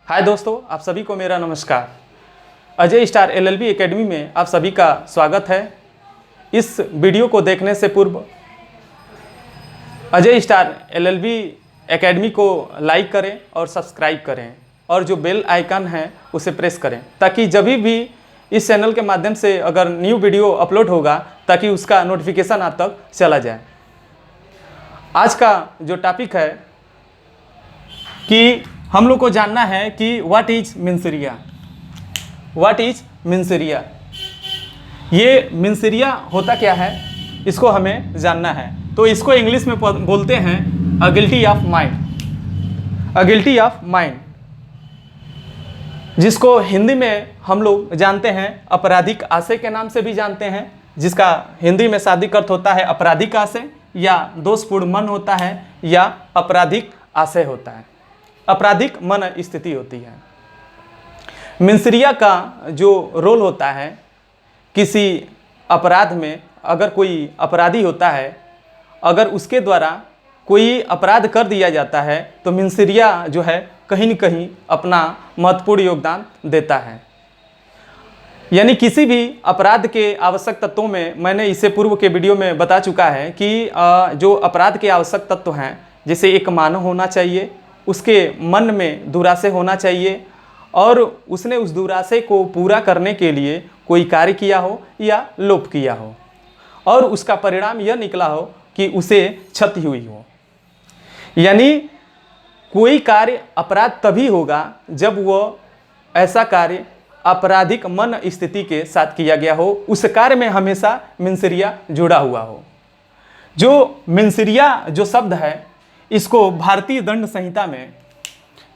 हाय दोस्तों, आप सभी को मेरा नमस्कार। अजय स्टार एलएलबी एकेडमी में आप सभी का स्वागत है। इस वीडियो को देखने से पूर्व अजय स्टार एलएलबी एकेडमी को लाइक करें और सब्सक्राइब करें और जो बेल आइकन है उसे प्रेस करें ताकि जब भी इस चैनल के माध्यम से अगर न्यू वीडियो अपलोड होगा ताकि उसका नोटिफिकेशन आप तक चला जाए। आज का जो टॉपिक है कि हम लोग को जानना है कि व्हाट इज मिन्सिरिया। व्हाट इज मिन्सिरिया, ये मिन्सिरिया होता क्या है इसको हमें जानना है। तो इसको इंग्लिश में बोलते हैं अ guilty of mind. A guilty of mind, जिसको हिंदी में हम लोग जानते हैं आपराधिक आशय के नाम से भी जानते हैं, जिसका हिंदी में शाब्दिक अर्थ होता है आपराधिक आशय या दोषपूर्ण मन होता है या आपराधिक आशय होता है, आपराधिक मन स्थिति होती है। मिन्सिरिया का जो रोल होता है किसी अपराध में, अगर कोई अपराधी होता है, अगर उसके द्वारा कोई अपराध कर दिया जाता है तो मिन्सिरिया जो है कहीं न कहीं अपना महत्वपूर्ण योगदान देता है। यानी किसी भी अपराध के आवश्यक तत्वों में, मैंने इससे पूर्व के वीडियो में बता चुका है कि जो अपराध के आवश्यक तत्व हैं, जैसे एक मानव होना चाहिए, उसके मन में दुराशय होना चाहिए और उसने उस दुराशय को पूरा करने के लिए कोई कार्य किया हो या लोप किया हो और उसका परिणाम यह निकला हो कि उसे क्षति हुई हो। यानी कोई कार्य अपराध तभी होगा जब वह ऐसा कार्य आपराधिक मन स्थिति के साथ किया गया हो, उस कार्य में हमेशा मिन्सिरिया जुड़ा हुआ हो। जो मिन्सिरिया जो शब्द है, इसको भारतीय दंड संहिता में,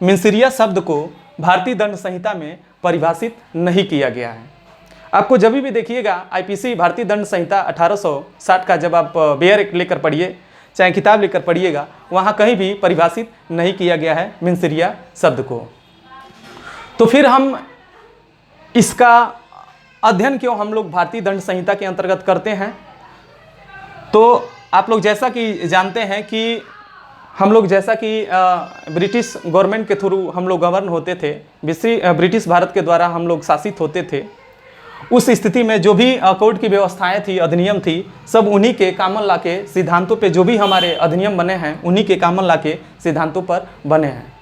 मिन्सिरिया शब्द को भारतीय दंड संहिता में परिभाषित नहीं किया गया है। आपको जब भी देखिएगा आईपीसी भारतीय दंड संहिता 1860 का जब आप बेयर लेकर पढ़िए, चाहे किताब लेकर पढ़िएगा, वहाँ कहीं भी परिभाषित नहीं किया गया है मिन्सिरिया शब्द को। तो फिर हम इसका अध्ययन क्यों हम लोग भारतीय दंड संहिता के अंतर्गत करते हैं? तो आप लोग जैसा कि जानते हैं कि हम लोग जैसा कि ब्रिटिश गवर्नमेंट के थ्रू हम लोग गवर्न होते थे, ब्रिटिश भारत के द्वारा हम लोग शासित होते थे। उस स्थिति में जो भी कोर्ट की व्यवस्थाएं थी, अधिनियम थी, सब उन्हीं के कॉमन लॉ के सिद्धांतों पे, जो भी हमारे अधिनियम बने हैं उन्हीं के कॉमन लॉ के सिद्धांतों पर बने हैं।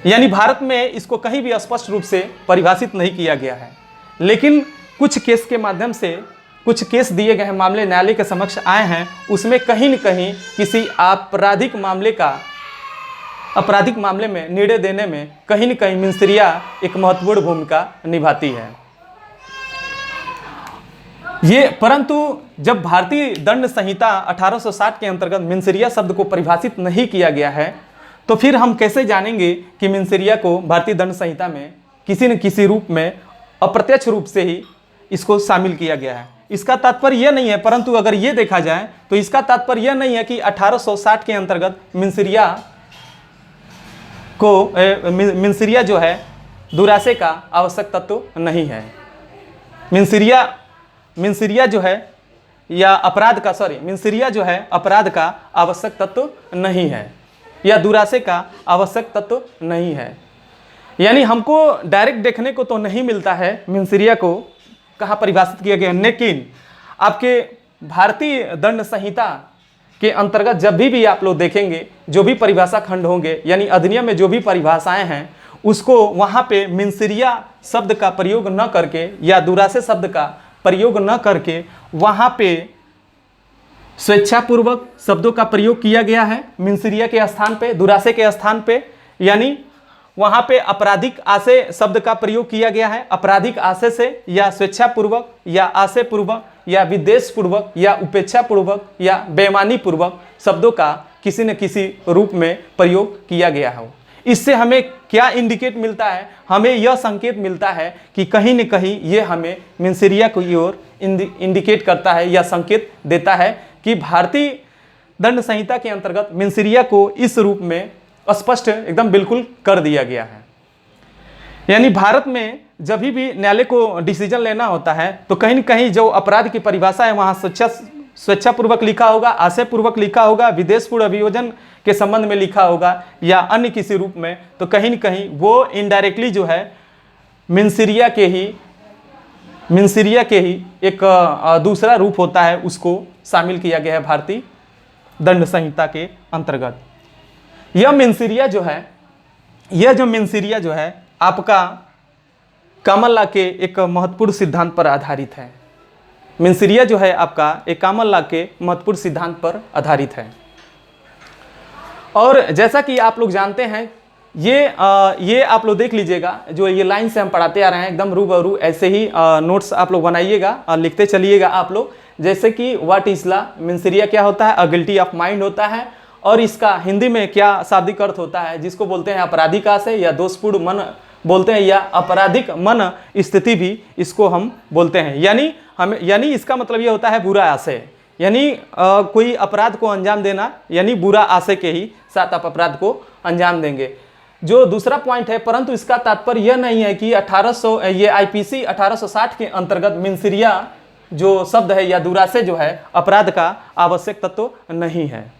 यानी भारत में इसको कहीं भी स्पष्ट रूप से परिभाषित नहीं किया गया है, लेकिन कुछ केस के माध्यम से, कुछ केस दिए गए हैं, मामले न्यायालय के समक्ष आए हैं, उसमें कहीं न कहीं किसी आपराधिक मामले में निर्णय देने में कहीं न कहीं मिन्सिरिया एक महत्वपूर्ण भूमिका निभाती है। ये परंतु जब भारतीय दंड संहिता 1860 के अंतर्गत मिन्सिरिया शब्द को परिभाषित नहीं किया गया है, तो फिर हम कैसे जानेंगे कि मिन्सिरिया को भारतीय दंड संहिता में किसी न किसी रूप में अप्रत्यक्ष रूप से ही इसको शामिल किया गया है। इसका तात्पर्य यह नहीं है, परंतु अगर ये देखा जाए तो इसका तात्पर्य यह नहीं है कि 1860 के अंतर्गत मिन्सिरिया जो है दुराशय का आवश्यक तत्व नहीं है। मिन्सिरिया जो है या मिन्सिरिया जो है अपराध का आवश्यक तत्व नहीं है या दुराशय का आवश्यक तत्व नहीं है। यानी हमको डायरेक्ट देखने को तो नहीं मिलता है मिन्सिरिया को कहाँ परिभाषित किया गया, लेकिन आपके भारतीय दंड संहिता के अंतर्गत जब भी आप लोग देखेंगे, जो भी परिभाषा खंड होंगे, यानी अधिनियम में जो भी परिभाषाएं हैं, उसको वहाँ पे मिन्सिरिया शब्द का प्रयोग न करके या दुराशय शब्द का प्रयोग न करके वहाँ पे स्वेच्छापूर्वक शब्दों का प्रयोग किया गया है मिन्सिरिया के स्थान पे, दुराशय के स्थान पे। यानी वहाँ पे आपराधिक आशय शब्द का प्रयोग किया गया है। आपराधिक आशय से या स्वेच्छापूर्वक या आशयपूर्वक या विद्वेषपूर्वक या उपेक्षापूर्वक या बेईमानी पूर्वक शब्दों का किसी न किसी रूप में प्रयोग किया गया हो। इससे हमें क्या इंडिकेट मिलता है? हमें यह संकेत मिलता है कि कहीं न कहीं ये हमें मिन्सिरिया की ओर इंडिकेट करता है या संकेत देता है कि भारतीय दंड संहिता के अंतर्गत मिन्सिरिया को इस रूप में स्पष्ट एकदम बिल्कुल कर दिया गया है। यानी भारत में जब भी न्यायालय को डिसीजन लेना होता है तो कहीं न कहीं जो अपराध की परिभाषा है वहाँ स्वेच्छापूर्वक लिखा होगा, आशयपूर्वक लिखा होगा, विदेशपूर्ण अभियोजन के संबंध में लिखा होगा या अन्य किसी रूप में, तो कहीं न कहीं वो इनडायरेक्टली जो है मिनसिरिया के ही एक दूसरा रूप होता है, उसको शामिल किया गया है भारतीय दंड संहिता के अंतर्गत। यह मिनसिरिया जो है आपका कॉमन लॉ के एक महत्वपूर्ण सिद्धांत पर आधारित है। मिनसिरिया जो है आपका एक कॉमन लॉ के महत्वपूर्ण सिद्धांत पर आधारित है। और जैसा कि आप लोग जानते हैं, ये आप लोग देख लीजिएगा, जो ये लाइन से हम पढ़ाते आ रहे हैं एकदम रूबरू, ऐसे ही नोट्स आप लोग बनाइएगा और लिखते चलिएगा आप लोग। जैसे कि व्हाट इज लॉ, मिनसिरिया क्या होता है, अ गिल्टी ऑफ माइंड होता है, और इसका हिंदी में क्या शाब्दिक अर्थ होता है, जिसको बोलते हैं आपराधिक आशय या दोषपूर्ण मन बोलते हैं, या आपराधिक मन स्थिति भी इसको हम बोलते हैं। यानी इसका मतलब ये होता है बुरा आशय, यानी कोई अपराध को अंजाम देना, यानी बुरा आशय के ही साथ आप अपराध को अंजाम देंगे। जो दूसरा पॉइंट है, परंतु इसका तात्पर्य यह नहीं है कि 1800 ये आईपीसी 1860 के अंतर्गत मिनसिरिया जो शब्द है या दुराशय जो है अपराध का आवश्यक तत्व नहीं है।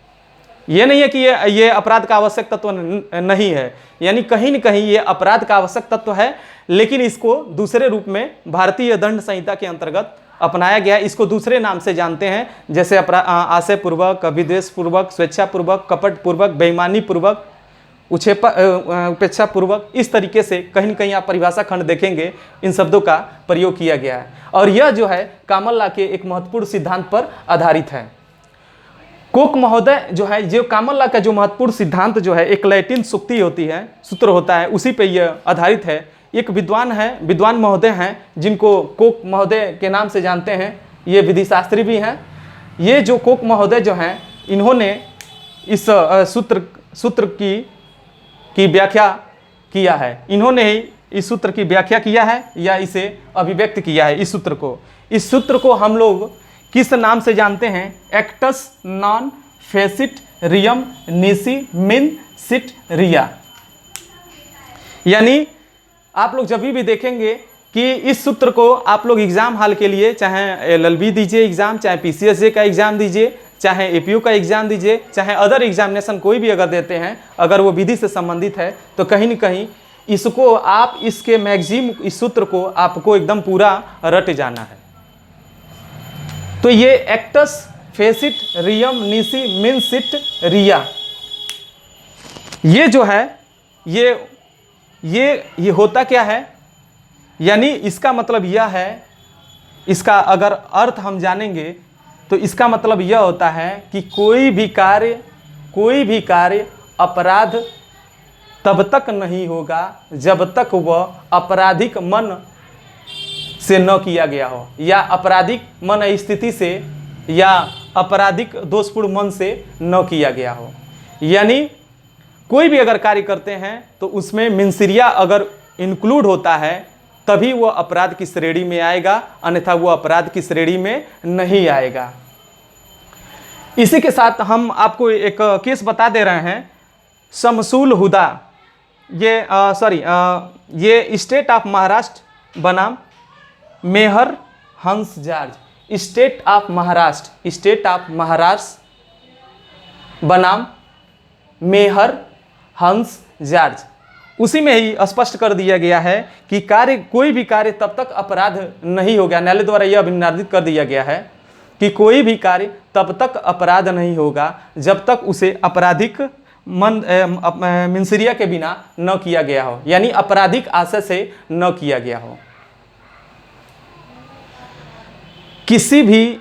ये नहीं है कि ये अपराध का आवश्यक तत्व नहीं है, यानी कहीं न कहीं ये अपराध का आवश्यक तत्व है, लेकिन इसको दूसरे रूप में भारतीय दंड संहिता के अंतर्गत अपनाया गया। इसको दूसरे नाम से जानते हैं, जैसे आशयपूर्वक, विद्वेषपूर्वक, स्वेच्छापूर्वक, कपटपूर्वक, बेईमानीपूर्वक, उपेक्षापूर्वक, इस तरीके से कहीं न कहीं आप परिभाषा खंड देखेंगे इन शब्दों का प्रयोग किया गया है। और यह जो है कॉमन लॉ के एक महत्वपूर्ण सिद्धांत पर आधारित है। कोक महोदय जो है, जो कॉमन लॉ का जो महत्वपूर्ण सिद्धांत जो है, एक लैटिन सूक्ति होती है, सूत्र होता है, उसी पे यह आधारित है। एक विद्वान महोदय हैं जिनको कोक महोदय के नाम से जानते हैं, ये विधिशास्त्री भी हैं। ये जो कोक महोदय जो हैं, इन्होंने इस सूत्र की व्याख्या किया है, इन्होंने ही इस सूत्र की व्याख्या किया है या इसे अभिव्यक्त किया है। इस सूत्र को हम लोग किस नाम से जानते हैं? एक्टस नॉन फेसिट रियम निसी मिन सिट रिया। यानी आप लोग जब भी देखेंगे कि इस सूत्र को आप लोग एग्जाम हॉल के लिए, चाहे एलएलबी दीजिए एग्जाम, चाहे पीसीएसजे का एग्जाम दीजिए, चाहे एपीयू का एग्जाम दीजिए, चाहे अदर एग्जामिनेशन कोई भी अगर देते हैं, अगर वो विधि से संबंधित है, तो कहीं न कहीं इसको आप इसके मैक्सिम इस सूत्र को आपको एकदम पूरा रट जाना है। तो ये एक्टस फेसिट रियम निसी मिन सिट रिया, ये जो है ये होता क्या है? यानी इसका मतलब यह है, इसका अगर अर्थ हम जानेंगे तो इसका मतलब यह होता है कि कोई भी कार्य अपराध तब तक नहीं होगा जब तक वह आपराधिक मन से न किया गया हो, या आपराधिक मन स्थिति से या आपराधिक दोषपूर्ण मन से न किया गया हो। यानी कोई भी अगर कार्य करते हैं तो उसमें मिनसिरिया अगर इंक्लूड होता है तभी वो अपराध की श्रेणी में आएगा, अन्यथा वो अपराध की श्रेणी में नहीं आएगा। इसी के साथ हम आपको एक केस बता दे रहे हैं, शमसूल हुदा, ये स्टेट ऑफ महाराष्ट्र बनाम मेहर हंस जॉर्ज। स्टेट ऑफ महाराष्ट्र बनाम मेहर हंस जॉर्ज। उसी में ही स्पष्ट कर दिया गया है कि कोई भी कार्य तब तक अपराध नहीं होगा, न्यायालय द्वारा यह निर्धारित कर दिया गया है कि कोई भी कार्य तब तक अपराध नहीं होगा जब तक उसे आपराधिक मिनसिरिया के बिना न किया गया हो, यानी आपराधिक आशय से न किया गया हो। किसी भी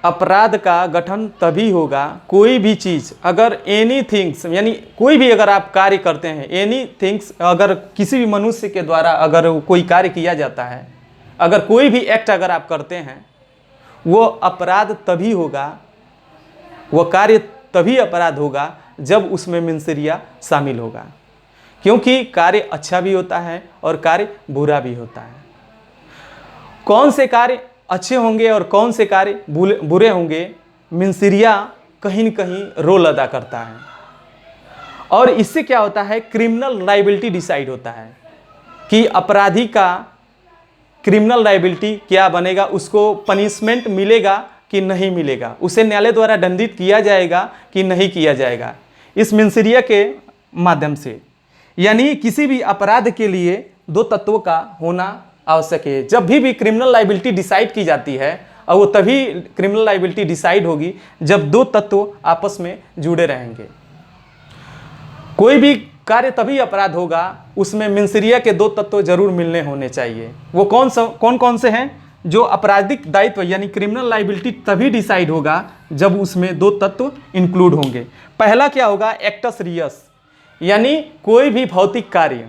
अपराध का गठन तभी होगा, कोई भी चीज़ अगर एनीथिंग्स, यानी कोई भी अगर आप कार्य करते हैं, एनीथिंग्स अगर किसी भी मनुष्य के द्वारा अगर कोई कार्य किया जाता है, अगर कोई भी एक्ट अगर आप करते हैं, वो अपराध तभी होगा, वो कार्य तभी अपराध होगा जब उसमें मिनसिरिया शामिल होगा, क्योंकि कार्य अच्छा भी होता है और कार्य बुरा भी होता है। कौन से कार्य अच्छे होंगे और कौन से कार्य बुरे होंगे, मिनसिरिया कहीं न कहीं रोल अदा करता है। और इससे क्या होता है, क्रिमिनल लायबिलिटी डिसाइड होता है कि अपराधी का क्रिमिनल लायबिलिटी क्या बनेगा, उसको पनिशमेंट मिलेगा कि नहीं मिलेगा, उसे न्यायालय द्वारा दंडित किया जाएगा कि नहीं किया जाएगा इस मेंसिरिया के माध्यम से। यानी किसी भी अपराध के लिए दो तत्वों का होना आवश्यक है। जब भी क्रिमिनल लायबिलिटी डिसाइड की जाती है, और वो तभी क्रिमिनल लायबिलिटी डिसाइड होगी जब दो तत्व आपस में जुड़े रहेंगे। कोई भी कार्य तभी अपराध होगा उसमें मेंसिरिया के दो तत्व जरूर मिलने होने चाहिए। वो कौन कौन से हैं? जो आपराधिक दायित्व यानी क्रिमिनल लायबिलिटी तभी डिसाइड होगा जब उसमें दो तत्व इंक्लूड होंगे। पहला क्या होगा? एक्टस रियस, यानी कोई भी भौतिक कार्य,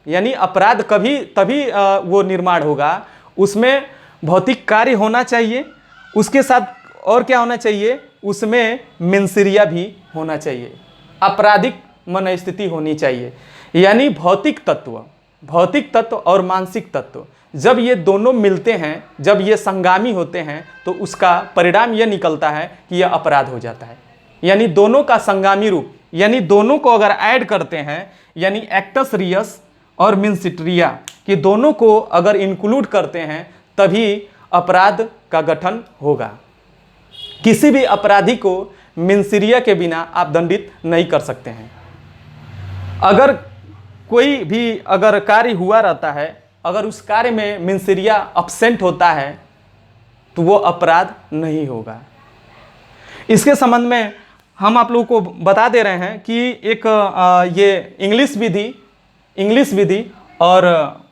यानी अपराध तभी वो निर्माण होगा, उसमें भौतिक कार्य होना चाहिए, उसके साथ और क्या होना चाहिए? उसमें मेंसिरिया भी होना चाहिए, आपराधिक मनस्थिति होनी चाहिए। यानी भौतिक तत्व और मानसिक तत्व जब ये दोनों मिलते हैं, जब ये संगामी होते हैं, तो उसका परिणाम यह निकलता है कि यह अपराध हो जाता है। यानी दोनों का संगामी रूप, यानी दोनों को अगर ऐड करते हैं, यानी एक्टस रियस और मेंसिरिया कि दोनों को अगर इंक्लूड करते हैं तभी अपराध का गठन होगा। किसी भी अपराधी को मेंसिरिया के बिना आप दंडित नहीं कर सकते हैं। अगर कोई भी अगर कार्य हुआ रहता है, अगर उस कार्य में मेंसिरिया अब्सेंट होता है तो वो अपराध नहीं होगा। इसके संबंध में हम आप लोगों को बता दे रहे हैं कि एक ये इंग्लिश विधि और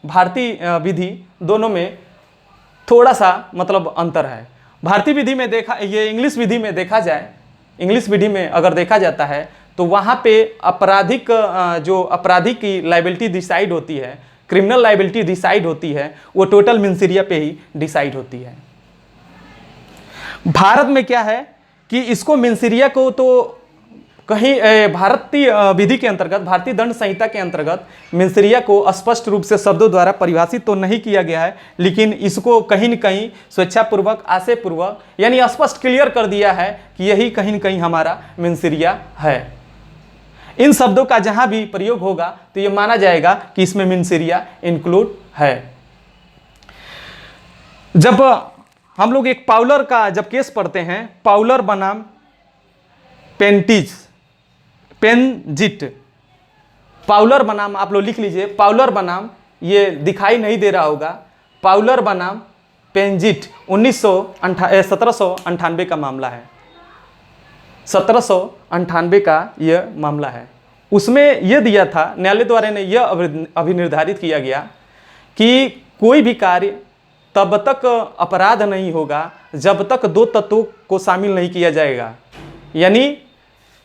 भारतीय विधि दोनों में थोड़ा सा मतलब अंतर है। भारतीय विधि में इंग्लिश विधि में देखा जाए, इंग्लिश विधि में अगर देखा जाता है तो वहाँ पे जो अपराधी की लायबिलिटी डिसाइड होती है, क्रिमिनल लायबिलिटी डिसाइड होती है, वो टोटल मेंसिरिया पे ही डिसाइड होती है। भारत में क्या है कि इसको मेंसिरिया को तो कहीं भारतीय विधि के अंतर्गत, भारतीय दंड संहिता के अंतर्गत मेंसिरिया को स्पष्ट रूप से शब्दों द्वारा परिभाषित तो नहीं किया गया है, लेकिन इसको कहीं न कहीं स्वेच्छापूर्वक, आशयपूर्वक यानी स्पष्ट क्लियर कर दिया है कि यही कहीं न कहीं हमारा मेंसिरिया है। इन शब्दों का जहां भी प्रयोग होगा तो यह माना जाएगा कि इसमें मेंसिरिया इंक्लूड है। जब हम लोग एक पाउलर का जब केस पढ़ते हैं, पाउलर बनाम पेंजिट, पाउलर बनाम आप लोग लिख लीजिए, पाउलर बनाम, ये दिखाई नहीं दे रहा होगा, पाउलर बनाम पेंजिट 1798 का मामला है। 1798 का यह मामला है। उसमें यह दिया था, न्यायालय द्वारा ने यह अभिनिर्धारित किया गया कि कोई भी कार्य तब तक अपराध नहीं होगा जब तक दो तत्वों को शामिल नहीं किया जाएगा। यानी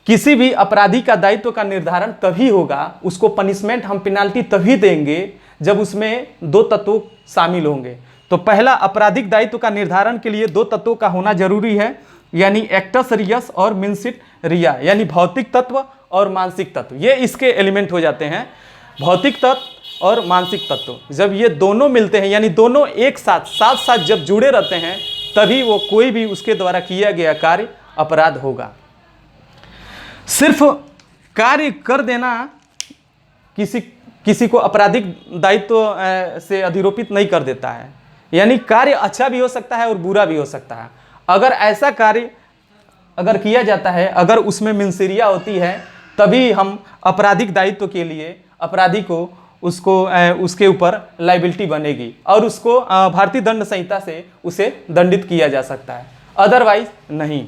किसी भी अपराधी का दायित्व का निर्धारण तभी होगा, उसको पनिशमेंट हम पेनाल्टी तभी देंगे जब उसमें दो तत्व शामिल होंगे। तो पहला आपराधिक दायित्व का निर्धारण के लिए दो तत्वों का होना जरूरी है, यानी एक्टस रियस और मेंसिरिया, यानी भौतिक तत्व और मानसिक तत्व। ये इसके एलिमेंट हो जाते हैं, भौतिक तत्व और मानसिक तत्व। जब ये दोनों मिलते हैं, यानी दोनों एक साथ जब जुड़े रहते हैं, तभी वो कोई भी उसके द्वारा किया गया कार्य अपराध होगा। सिर्फ कार्य कर देना किसी को आपराधिक दायित्व से अधिरोपित नहीं कर देता है। यानी कार्य अच्छा भी हो सकता है और बुरा भी हो सकता है। अगर ऐसा कार्य अगर किया जाता है, अगर उसमें मेंसिरिया होती है, तभी हम आपराधिक दायित्व के लिए अपराधी को उसके ऊपर लायबिलिटी बनेगी और उसको भारतीय दंड संहिता से उसे दंडित किया जा सकता है, अदरवाइज नहीं।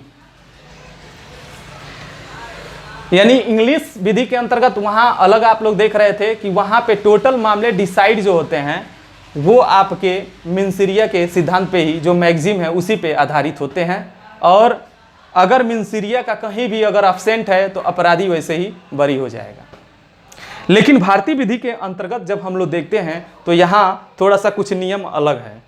यानी इंग्लिश विधि के अंतर्गत वहां अलग आप लोग देख रहे थे कि वहां पे टोटल मामले डिसाइड जो होते हैं वो आपके मेंसिरिया के सिद्धांत पे ही, जो मैक्सिम है उसी पे आधारित होते हैं। और अगर मेंसिरिया का कहीं भी अगर एब्सेंट है तो अपराधी वैसे ही बरी हो जाएगा। लेकिन भारतीय विधि के अंतर्गत जब हम लोग देखते हैं तो यहाँ थोड़ा सा कुछ नियम अलग है।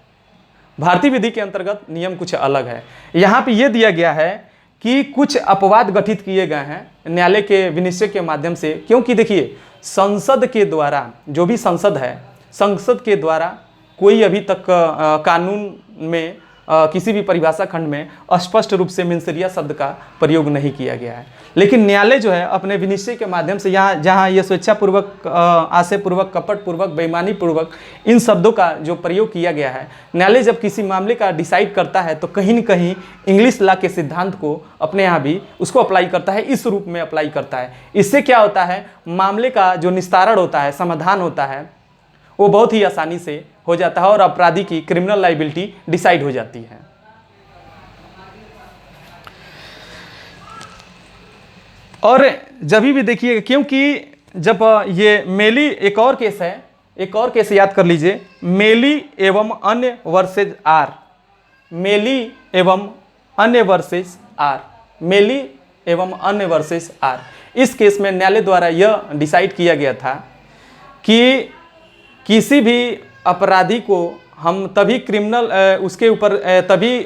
भारतीय विधि के अंतर्गत नियम कुछ अलग है। यहाँ पे ये दिया गया है कि कुछ अपवाद गठित किए गए हैं न्यायालय के विनिश्चय के माध्यम से, क्योंकि देखिए संसद के द्वारा, जो भी संसद है, संसद के द्वारा कोई अभी तक कानून में किसी भी परिभाषा खंड में स्पष्ट रूप से मिंसरिया शब्द का प्रयोग नहीं किया गया है। लेकिन न्यायालय जो है अपने विनिश्चय के माध्यम से यहाँ जहाँ ये स्वेच्छापूर्वक, आशयपूर्वक, कपटपूर्वक, बेईमानीपूर्वक इन शब्दों का जो प्रयोग किया गया है, न्यायालय जब किसी मामले का डिसाइड करता है तो कहीं न कहीं इंग्लिश लॉ के सिद्धांत को अपने यहाँ भी उसको अप्लाई करता है, इस रूप में अप्लाई करता है। इससे क्या होता है, मामले का जो निस्तारण होता है, समाधान होता है, वो बहुत ही आसानी से हो जाता है और अपराधी की क्रिमिनल लाइबिलिटी डिसाइड हो जाती है। और जब भी देखिए, क्योंकि जब ये मेली एक और केस है, एक और केस याद कर लीजिए, मेली एवं अन्य वर्सेज आर, मेली एवं अन्य वर्सेज आर, मेली एवं अन्य वर्सेज आर। इस केस में न्यायालय द्वारा यह डिसाइड किया गया था कि किसी भी अपराधी को हम तभी क्रिमिनल उसके ऊपर तभी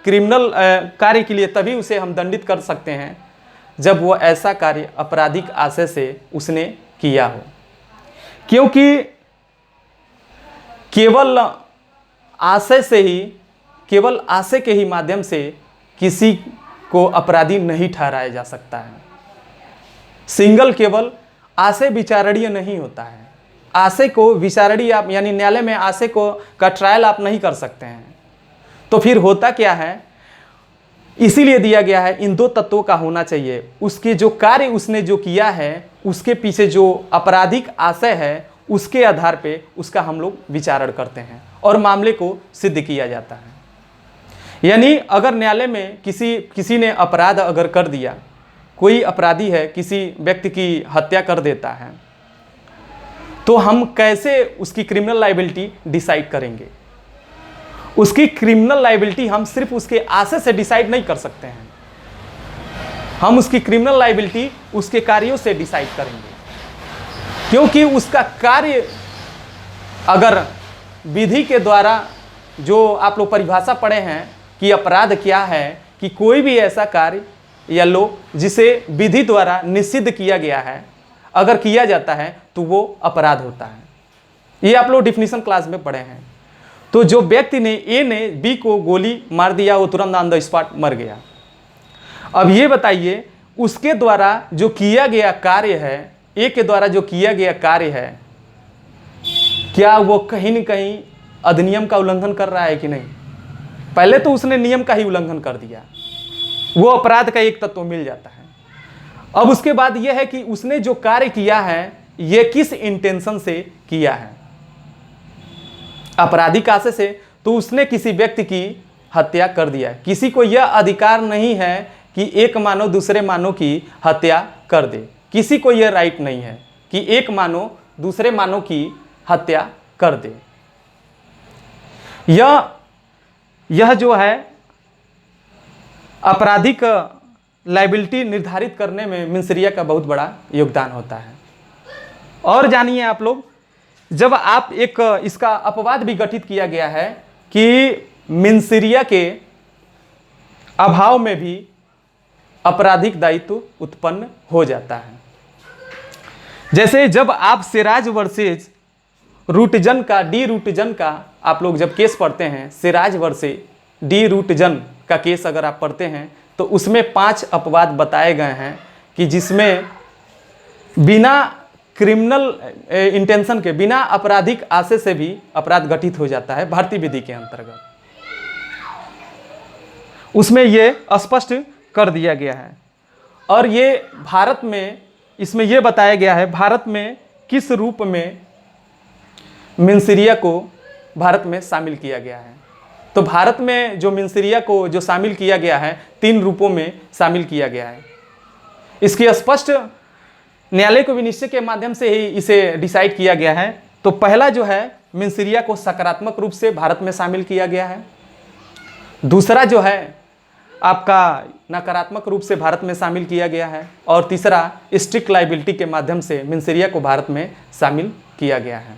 क्रिमिनल कार्य के लिए तभी उसे हम दंडित कर सकते हैं जब वो ऐसा कार्य आपराधिक आशय से उसने किया हो, क्योंकि केवल आशय से ही, केवल आशय के ही माध्यम से किसी को अपराधी नहीं ठहराया जा सकता है। सिंगल केवल आशय विचारणीय नहीं होता है। आशय को विचारणीय आप यानी न्यायालय में आशय को का ट्रायल आप नहीं कर सकते हैं। तो फिर होता क्या है, इसीलिए दिया गया है इन दो तत्वों का होना चाहिए। उसके जो कार्य उसने जो किया है उसके पीछे जो आपराधिक आशय है उसके आधार पे उसका हम लोग विचारण करते हैं और मामले को सिद्ध किया जाता है। यानी अगर न्यायालय में किसी ने अपराध अगर कर दिया, कोई अपराधी है किसी व्यक्ति की हत्या कर देता है, तो हम कैसे उसकी क्रिमिनल लायबिलिटी डिसाइड करेंगे। उसकी क्रिमिनल लायबिलिटी हम सिर्फ उसके आशय से डिसाइड नहीं कर सकते हैं, हम उसकी क्रिमिनल लायबिलिटी उसके कार्यों से डिसाइड करेंगे। क्योंकि उसका कार्य अगर विधि के द्वारा, जो आप लोग परिभाषा पढ़े हैं कि अपराध क्या है, कि कोई भी ऐसा कार्य या लोग जिसे विधि द्वारा निषिद्ध किया गया है अगर किया जाता है तो वो अपराध होता है। ये आप लोग डिफिनीशन क्लास में पढ़े हैं। तो जो व्यक्ति ने ए ने बी को गोली मार दिया, वो तुरंत ऑन द स्पॉट मर गया। अब ये बताइए उसके द्वारा जो किया गया कार्य है, ए के द्वारा जो किया गया कार्य है, क्या वो कहीं न कहीं अधिनियम का उल्लंघन कर रहा है कि नहीं। पहले तो उसने नियम का ही उल्लंघन कर दिया, वो अपराध का एक तत्व मिल जाता है। अब उसके बाद यह है कि उसने जो कार्य किया है ये किस इंटेंशन से किया है, आपराधिक आशय से, तो उसने किसी व्यक्ति की हत्या कर दिया है। किसी को यह अधिकार नहीं है कि एक मानव दूसरे मानव की हत्या कर दे, किसी को यह राइट नहीं है कि एक मानव दूसरे मानव की हत्या कर दे। यह जो है आपराधिक लायबिलिटी निर्धारित करने में मिंसरिया का बहुत बड़ा योगदान होता है। और जानिए आप लोग, जब आप एक इसका अपवाद भी गठित किया गया है कि मिंसरिया के अभाव में भी आपराधिक दायित्व उत्पन्न हो जाता है। जैसे जब आप सिराज वर्सेज रूटजन का, डी रूटजन का आप लोग जब केस पढ़ते हैं, सिराज वर्सेज डी रूटजन का केस अगर आप पढ़ते हैं तो उसमें 5 अपवाद बताए गए हैं कि जिसमें बिना क्रिमिनल इंटेंशन के, बिना आपराधिक आशय से भी अपराध घटित हो जाता है भारतीय विधि के अंतर्गत। उसमें ये स्पष्ट कर दिया गया है। और ये भारत में, इसमें यह बताया गया है भारत में किस रूप में मिंसरिया को भारत में शामिल किया गया है। तो भारत में जो मिंसरिया को जो शामिल किया गया है 3 रूपों में शामिल किया गया है। इसकी स्पष्ट न्यायालय को विनिश्चय के माध्यम से ही इसे डिसाइड किया गया है। तो पहला जो है, मिंसरिया को सकारात्मक रूप से भारत में शामिल किया गया है। दूसरा जो है आपका नकारात्मक रूप से भारत में शामिल किया गया है। और तीसरा स्ट्रिक्ट लायबिलिटी के माध्यम से मिंसरिया को भारत में शामिल किया गया है।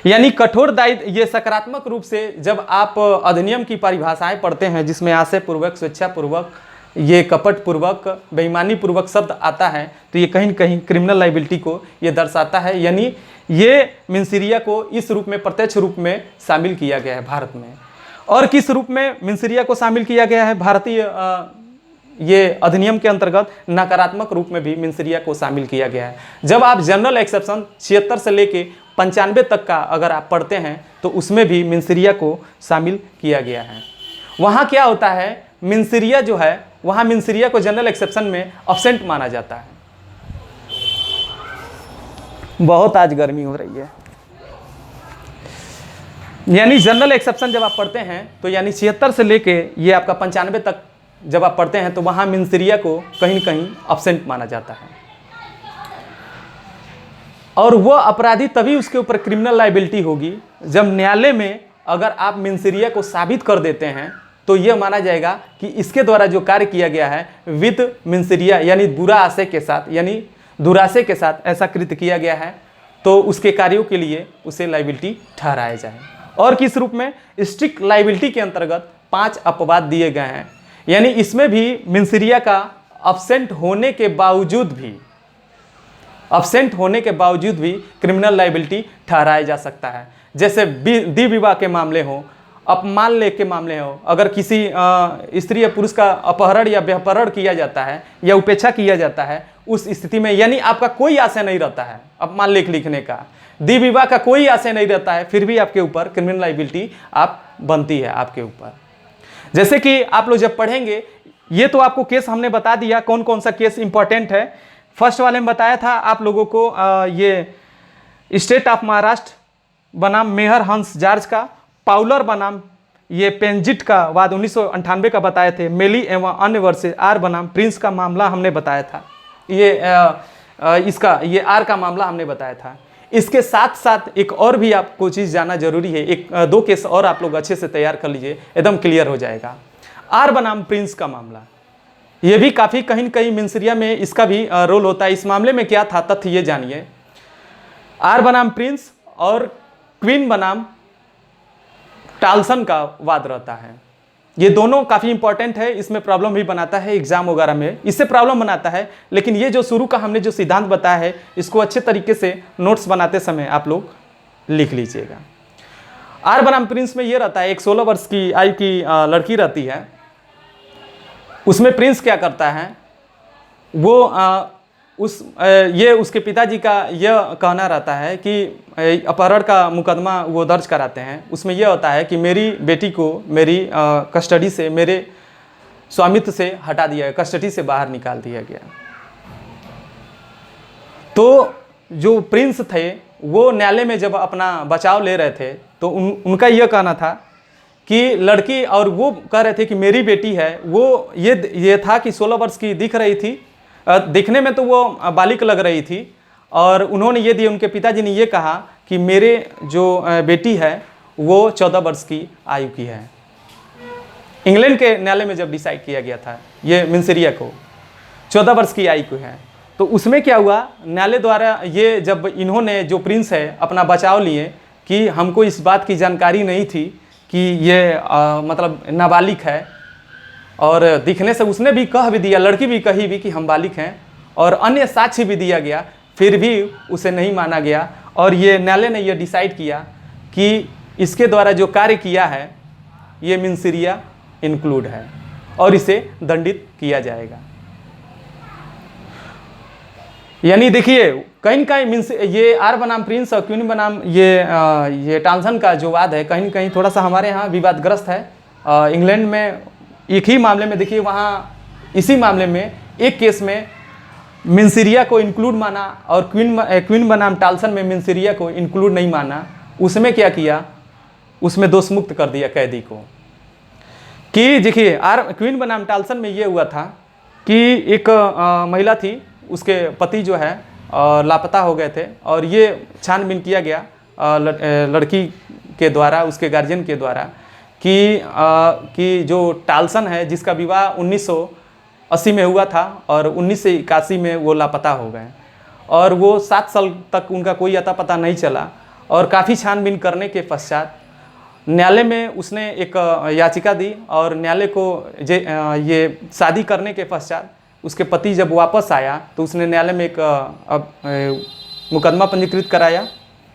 यानी कठोर दायित्व, ये सकारात्मक रूप से जब आप अधिनियम की परिभाषाएं पढ़ते हैं जिसमें आशयपूर्वक, स्वेच्छापूर्वक, ये कपटपूर्वक, बेईमानीपूर्वक शब्द आता है, तो ये कहीं न कहीं क्रिमिनल लायबिलिटी को ये दर्शाता है। यानी ये मिंसरिया को इस रूप में, प्रत्यक्ष रूप में शामिल किया गया है भारत में। और किस रूप में मिन्सिरिया को शामिल किया गया है भारतीय ये अधिनियम के अंतर्गत? नकारात्मक रूप में भी मिन्सिरिया को शामिल किया गया है। जब आप जनरल एक्सेप्शन 76 से लेके 95 तक का अगर आप पढ़ते हैं तो उसमें भी मिन्सिरिया को शामिल किया गया है। वहाँ क्या होता है, मिन्सिरिया जो है वहाँ मिन्सिरिया को जनरल एक्सेप्शन में अब्सेंट माना जाता है। बहुत आज गर्मी हो रही है। यानी जनरल एक्सेप्शन जब आप पढ़ते हैं तो यानी 76 से लेके ये आपका 95 तक जब आप पढ़ते हैं तो वहाँ मिन्सिरिया को कहीं न कहीं अब्सेंट माना जाता है। और वो अपराधी तभी उसके ऊपर क्रिमिनल लायबिलिटी होगी जब न्यायालय में अगर आप मिन्सिरिया को साबित कर देते हैं तो यह माना जाएगा कि इसके द्वारा जो कार्य किया गया है विद मिन्सिरिया यानी बुरा आशय के साथ यानी दुराशय के साथ ऐसा कृत्य किया गया है, तो उसके कार्यों के लिए उसे लायबिलिटी ठहराया जाए। और किस रूप में? स्ट्रिक्ट लायबिलिटी के अंतर्गत 5 अपवाद दिए गए हैं। यानी इसमें भी मिन्सिरिया का अब्सेंट होने के बावजूद भी क्रिमिनल लायबिलिटी ठहराया जा सकता है। जैसे द्वि विवाह के मामले हो, अपमान लेख के मामले हो, अगर किसी स्त्री या पुरुष का अपहरण या व्यपहरण किया जाता है या उपेक्षा किया जाता है, उस स्थिति में यानी आपका कोई आशय नहीं रहता है अपमान लेख लिखने का, द्वि विवाह का कोई आशय नहीं रहता है, फिर भी आपके ऊपर क्रिमिनल लायबिलिटी आप बनती है आपके ऊपर। जैसे कि आप लोग जब पढ़ेंगे, ये तो आपको केस हमने बता दिया कौन कौन सा केस इंपॉर्टेंट है। फर्स्ट वाले में बताया था आप लोगों को ये स्टेट ऑफ महाराष्ट्र बनाम मेहर हंस जॉर्ज का, पाउलर बनाम ये पेंजिट का वाद 1998 का बताए थे, मेली एवं अन्य वर्सेस आर बनाम प्रिंस का मामला हमने बताया था, ये इसका ये आर का मामला हमने बताया था। इसके साथ साथ एक और भी आपको चीज़ जानना जरूरी है, एक 2 केस और आप लोग अच्छे से तैयार कर लीजिए, एकदम क्लियर हो जाएगा। आर बनाम प्रिंस का मामला, ये भी काफ़ी कहीं न कहीं मिन्सिरिया में इसका भी रोल होता है। इस मामले में क्या था तथ्य ये जानिए। आर बनाम प्रिंस और क्वीन बनाम टाल्सन का वाद रहता है। ये दोनों काफ़ी इंपॉर्टेंट है, इसमें प्रॉब्लम भी बनाता है एग्जाम वगैरह में, इससे प्रॉब्लम बनाता है। लेकिन ये जो शुरू का हमने जो सिद्धांत बताया है, इसको अच्छे तरीके से नोट्स बनाते समय आप लोग लिख लीजिएगा। आर बनाम प्रिंस में ये रहता है, एक 16 वर्ष की आयु की लड़की रहती है। उसमें प्रिंस क्या करता है, वो ये उसके पिताजी का यह कहना रहता है कि अपहरण का मुकदमा वो दर्ज कराते हैं। उसमें यह होता है कि मेरी बेटी को मेरी कस्टडी से, मेरे स्वामित्व से हटा दिया गया, कस्टडी से बाहर निकाल दिया गया। तो जो प्रिंस थे वो न्यायालय में जब अपना बचाव ले रहे थे तो उनका यह कहना था कि लड़की, और वो कह रहे थे कि मेरी बेटी है, वो ये था कि 16 वर्ष की दिख रही थी, दिखने में तो वो बालिक लग रही थी। और उन्होंने ये दिए, उनके पिताजी ने ये कहा कि मेरे जो बेटी है वो 14 वर्ष की आयु की है। इंग्लैंड के न्यायालय में जब डिसाइड किया गया था ये मिन्सिरिया को 14 वर्ष की आयु है, तो उसमें क्या हुआ, न्यायालय द्वारा ये जब इन्होंने जो प्रिंस है अपना बचाव लिए कि हमको इस बात की जानकारी नहीं थी कि ये मतलब नाबालिग है, और दिखने से उसने भी कह भी दिया, लड़की भी कही भी कि हम बालिग हैं, और अन्य साक्ष्य भी दिया गया, फिर भी उसे नहीं माना गया। और ये न्यायालय ने यह डिसाइड किया कि इसके द्वारा जो कार्य किया है ये मिन्सिरिया इंक्लूड है और इसे दंडित किया जाएगा। यानी देखिए कहीं न कहीं ये आर बनाम प्रिंस और क्वीन बनाम ये टाल्सन का जो वाद है कहीं न कहीं थोड़ा सा हमारे यहाँ विवादग्रस्त है। इंग्लैंड में एक ही मामले में देखिए, वहाँ इसी मामले में एक केस में मिन्सिरिया को इंक्लूड माना और क्वीन बनाम टाल्सन में मिन्सिरिया को इंक्लूड नहीं माना। उसमें क्या किया, उसमें दोष मुक्त कर दिया कैदी को। कि देखिए क्वीन बनाम टाल्सन में ये हुआ था कि एक महिला थी, उसके पति जो है लापता हो गए थे, और ये छानबीन किया गया लड़की के द्वारा, उसके गार्जियन के द्वारा कि जो टाल्सन है जिसका विवाह 1980 में हुआ था और 1981 में वो लापता हो गए, और वो 7 साल तक उनका कोई अता पता नहीं चला। और काफ़ी छानबीन करने के पश्चात न्यायालय में उसने एक याचिका दी, और न्यायालय को ये शादी करने के पश्चात उसके पति जब वापस आया तो उसने न्यायालय में एक मुकदमा पंजीकृत कराया,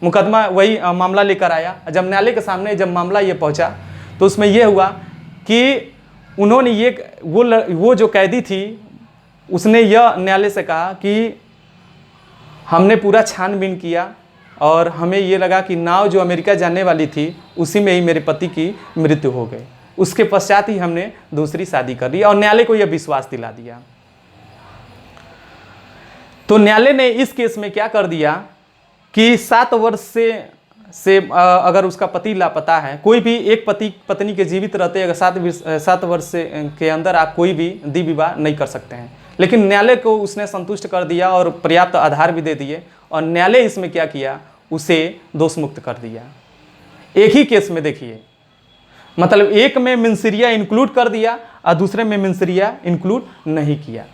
मुकदमा वही मामला लेकर आया। जब न्यायालय के सामने जब मामला ये पहुंचा तो उसमें ये हुआ कि उन्होंने ये वो जो कैदी थी उसने यह न्यायालय से कहा कि हमने पूरा छानबीन किया और हमें ये लगा कि नाव जो अमेरिका जाने वाली थी उसी में ही मेरे पति की मृत्यु हो गई। उसके पश्चात ही हमने दूसरी शादी कर ली और न्यायालय को यह विश्वास दिला दिया। तो न्यायालय ने इस केस में क्या कर दिया कि 7 वर्ष से अगर उसका पति लापता है, कोई भी एक पति पत्नी के जीवित रहते अगर 7 वर्ष के अंदर आप कोई भी द्वि विवाह नहीं कर सकते हैं। लेकिन न्यायालय को उसने संतुष्ट कर दिया और पर्याप्त आधार भी दे दिए और न्यायालय इसमें क्या किया, उसे दोष मुक्त कर दिया। एक ही केस में देखिए, मतलब एक में मिन्सिरिया इंक्लूड कर दिया और दूसरे में मिन्सिरिया इंक्लूड नहीं किया,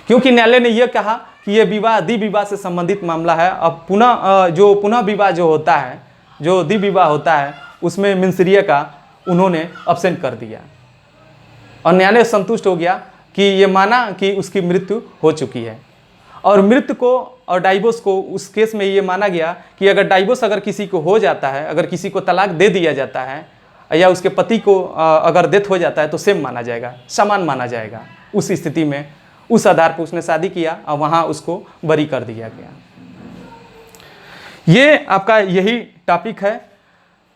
क्योंकि न्यायालय ने यह कहा कि यह विवाह द्वि विवाह से संबंधित मामला है। अब पुनः विवाह जो होता है, जो द्वि विवाह होता है, उसमें मिन्सिरिया का उन्होंने अब्सेंट कर दिया और न्यायालय संतुष्ट हो गया कि ये माना कि उसकी मृत्यु हो चुकी है। और मृत्यु को और डाइवोर्स को उस केस में ये माना गया कि अगर डाइवोर्स अगर किसी को हो जाता है, अगर किसी को तलाक दे दिया जाता है या उसके पति को अगर डेथ हो जाता है तो सेम माना जाएगा, समान माना जाएगा। उस स्थिति में उस आधार पर उसने शादी किया और वहाँ उसको बरी कर दिया गया। ये आपका यही टॉपिक है।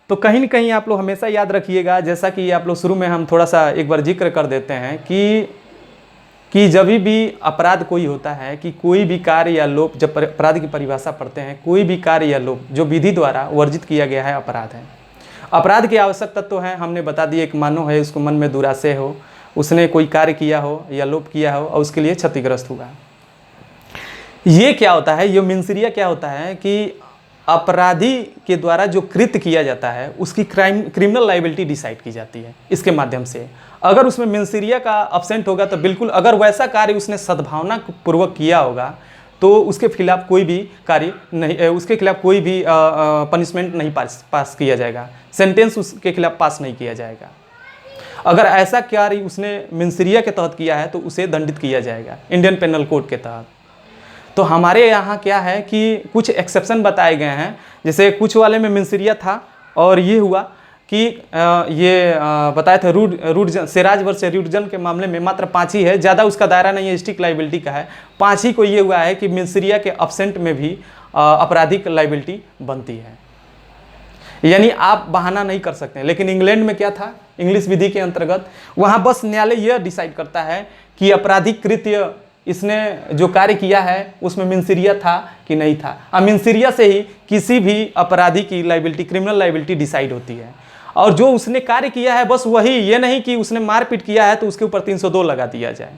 तो कहीं न कहीं आप लोग हमेशा याद रखिएगा, जैसा कि आप लोग शुरू में हम थोड़ा सा एक बार जिक्र कर देते हैं कि जब भी अपराध कोई होता है, कि कोई भी कार्य या लोप, जब अपराध की परिभाषा पढ़ते हैं, कोई भी कार्य या लोप जो विधि द्वारा वर्जित किया गया है अपराध है। अपराध के आवश्यक तत्व हैं, हमने बता दिए। एक मानव है, उसको मन में दुराशय हो, उसने कोई कार्य किया हो या लोप किया हो और उसके लिए क्षतिग्रस्त हुआ। ये क्या होता है, ये मिन्सिरिया क्या होता है कि अपराधी के द्वारा जो कृत्य किया जाता है उसकी क्रिमिनल लाइबिलिटी डिसाइड की जाती है इसके माध्यम से। अगर उसमें मिन्सिरिया का अब्सेंट होगा तो बिल्कुल, अगर वैसा कार्य उसने सद्भावना पूर्वक किया होगा तो उसके खिलाफ कोई भी कार्य नहीं, उसके खिलाफ कोई भी पनिशमेंट नहीं पास किया जाएगा, सेंटेंस उसके खिलाफ पास नहीं किया जाएगा। अगर ऐसा कार्य उसने मिन्सिरिया के तहत किया है तो उसे दंडित किया जाएगा इंडियन पेनल कोड के तहत। तो हमारे यहाँ क्या है कि कुछ एक्सेप्शन बताए गए हैं, जैसे कुछ वाले में मिन्सिरिया था और ये हुआ कि ये बताए थे रूडजन, सिराज वर्सेस रूडजन के मामले में मात्र 5 ही है, ज़्यादा उसका दायरा नहीं है, स्ट्रिक्ट लाइबिलिटी का है। 5 ही को ये हुआ है कि मिन्सिरिया के अब्सेंट में भी आपराधिक लाइबिलिटी बनती है, यानी आप बहाना नहीं कर सकते। लेकिन इंग्लैंड में क्या था, इंग्लिश विधि के अंतर्गत वहाँ बस न्यायालय यह डिसाइड करता है कि आपराधिक कृत्य इसने जो कार्य किया है उसमें मिन्सिरिया था कि नहीं था। अब मिन्सिरिया से ही किसी भी अपराधी की लाइबिलिटी, क्रिमिनल लाइबिलिटी डिसाइड होती है। और जो उसने कार्य किया है बस वही, ये नहीं कि उसने मारपीट किया है तो उसके ऊपर 302 लगा दिया जाए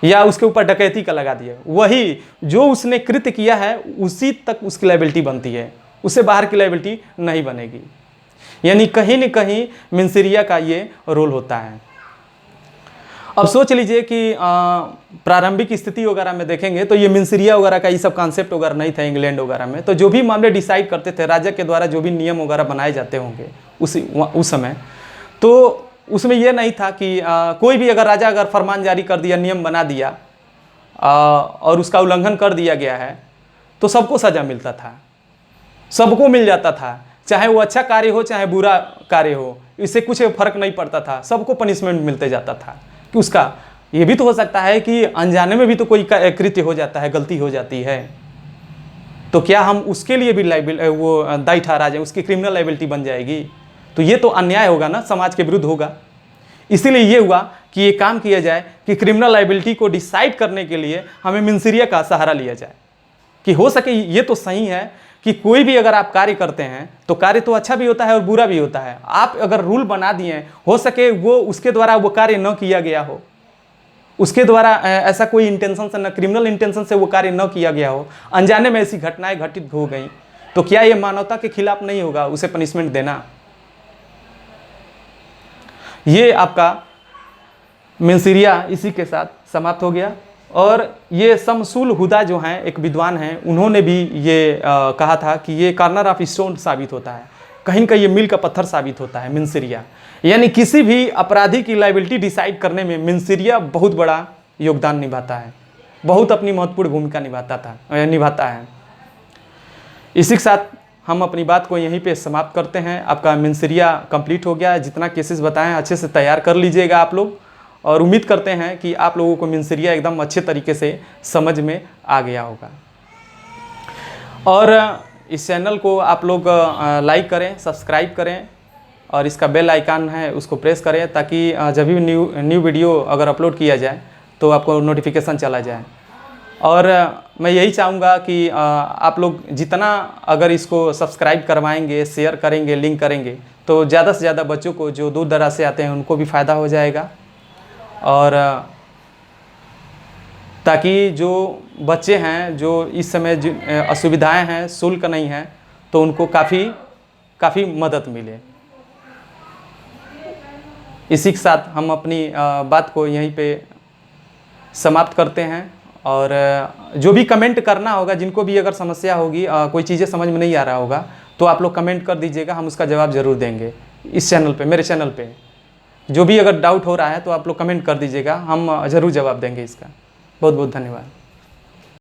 या उसके ऊपर डकैती का लगा दिया, वही जो उसने कृत्य किया है उसी तक उसकी लाइबिलिटी बनती है, उससे बाहर की लाइबिलिटी नहीं बनेगी। यानी कहीं न कहीं मिन्सिरिया का ये रोल होता है। अब सोच लीजिए कि प्रारंभिक स्थिति वगैरह में देखेंगे तो ये मिन्सिरिया वगैरह का ये सब कॉन्सेप्ट वगैरह नहीं था इंग्लैंड वगैरह में। तो जो भी मामले डिसाइड करते थे राजा के द्वारा, जो भी नियम वगैरह बनाए जाते होंगे उस समय, तो उसमें यह नहीं था कि कोई भी अगर राजा अगर फरमान जारी कर दिया, नियम बना दिया और उसका उल्लंघन कर दिया गया है तो सबको सज़ा मिलता था, सबको मिल जाता था, चाहे वो अच्छा कार्य हो चाहे बुरा कार्य हो, इससे कुछ फर्क नहीं पड़ता था, सबको पनिशमेंट मिलते जाता था। कि उसका ये भी तो हो सकता है कि अनजाने में भी तो कोई कृत्य हो जाता है, गलती हो जाती है, तो क्या हम उसके लिए भी वो दायी ठहरा जाए, उसकी क्रिमिनल लाइबिलिटी बन जाएगी? तो ये तो अन्याय होगा ना, समाज के विरुद्ध होगा। इसीलिए ये हुआ कि ये काम किया जाए कि क्रिमिनल लाइबिलिटी को डिसाइड करने के लिए हमें मिन्सिरिया का सहारा लिया जाए कि हो सके ये तो सही है कि कोई भी अगर आप कार्य करते हैं तो कार्य तो अच्छा भी होता है और बुरा भी होता है। आप अगर रूल बना दिए, हो सके वो उसके द्वारा वो कार्य न किया गया हो, उसके द्वारा ऐसा कोई इंटेंशन से, न क्रिमिनल इंटेंशन से वो कार्य न किया गया हो, अनजाने में ऐसी घटनाएं घटित हो गई, तो क्या ये मानवता के खिलाफ नहीं होगा उसे पनिशमेंट देना? ये आपका मिन्सिरिया इसी के साथ समाप्त हो गया। और ये शमसुल हुदा जो हैं, एक विद्वान हैं, उन्होंने भी ये कहा था कि ये कॉर्नर ऑफ स्टोन साबित होता है, कहीं का ये मील का पत्थर साबित होता है मिन्सिरिया। यानी किसी भी अपराधी की लाइबिलिटी डिसाइड करने में मिन्सिरिया बहुत बड़ा योगदान निभाता है, बहुत अपनी महत्वपूर्ण भूमिका निभाता है। इसी के साथ हम अपनी बात को यहीं पे समाप्त करते हैं। आपका मिनसरिया कंप्लीट हो गया है। जितना केसेस बताएं अच्छे से तैयार कर लीजिएगा आप लोग, और उम्मीद करते हैं कि आप लोगों को मिनसरिया एकदम अच्छे तरीके से समझ में आ गया होगा। और इस चैनल को आप लोग लाइक करें, सब्सक्राइब करें, और इसका बेल आइकन है उसको प्रेस करें, ताकि जब भी न्यू वीडियो अगर अपलोड किया जाए तो आपको नोटिफिकेशन चला जाए। और मैं यही चाहूँगा कि आप लोग जितना अगर इसको सब्सक्राइब करवाएंगे, शेयर करेंगे, लिंक करेंगे, तो ज़्यादा से ज़्यादा बच्चों को जो दूर दराज से आते हैं उनको भी फ़ायदा हो जाएगा। और ताकि जो बच्चे हैं जो इस समय जो असुविधाएं हैं, शुल्क नहीं है, तो उनको काफ़ी मदद मिले। इसी के साथ हम अपनी बात को यहीं पे समाप्त करते हैं। और जो भी कमेंट करना होगा, जिनको भी अगर समस्या होगी, कोई चीज़ें समझ में नहीं आ रहा होगा, तो आप लोग कमेंट कर दीजिएगा, हम उसका जवाब ज़रूर देंगे इस चैनल पे, मेरे चैनल पे। जो भी अगर डाउट हो रहा है तो आप लोग कमेंट कर दीजिएगा, हम ज़रूर जवाब देंगे इसका। बहुत बहुत धन्यवाद।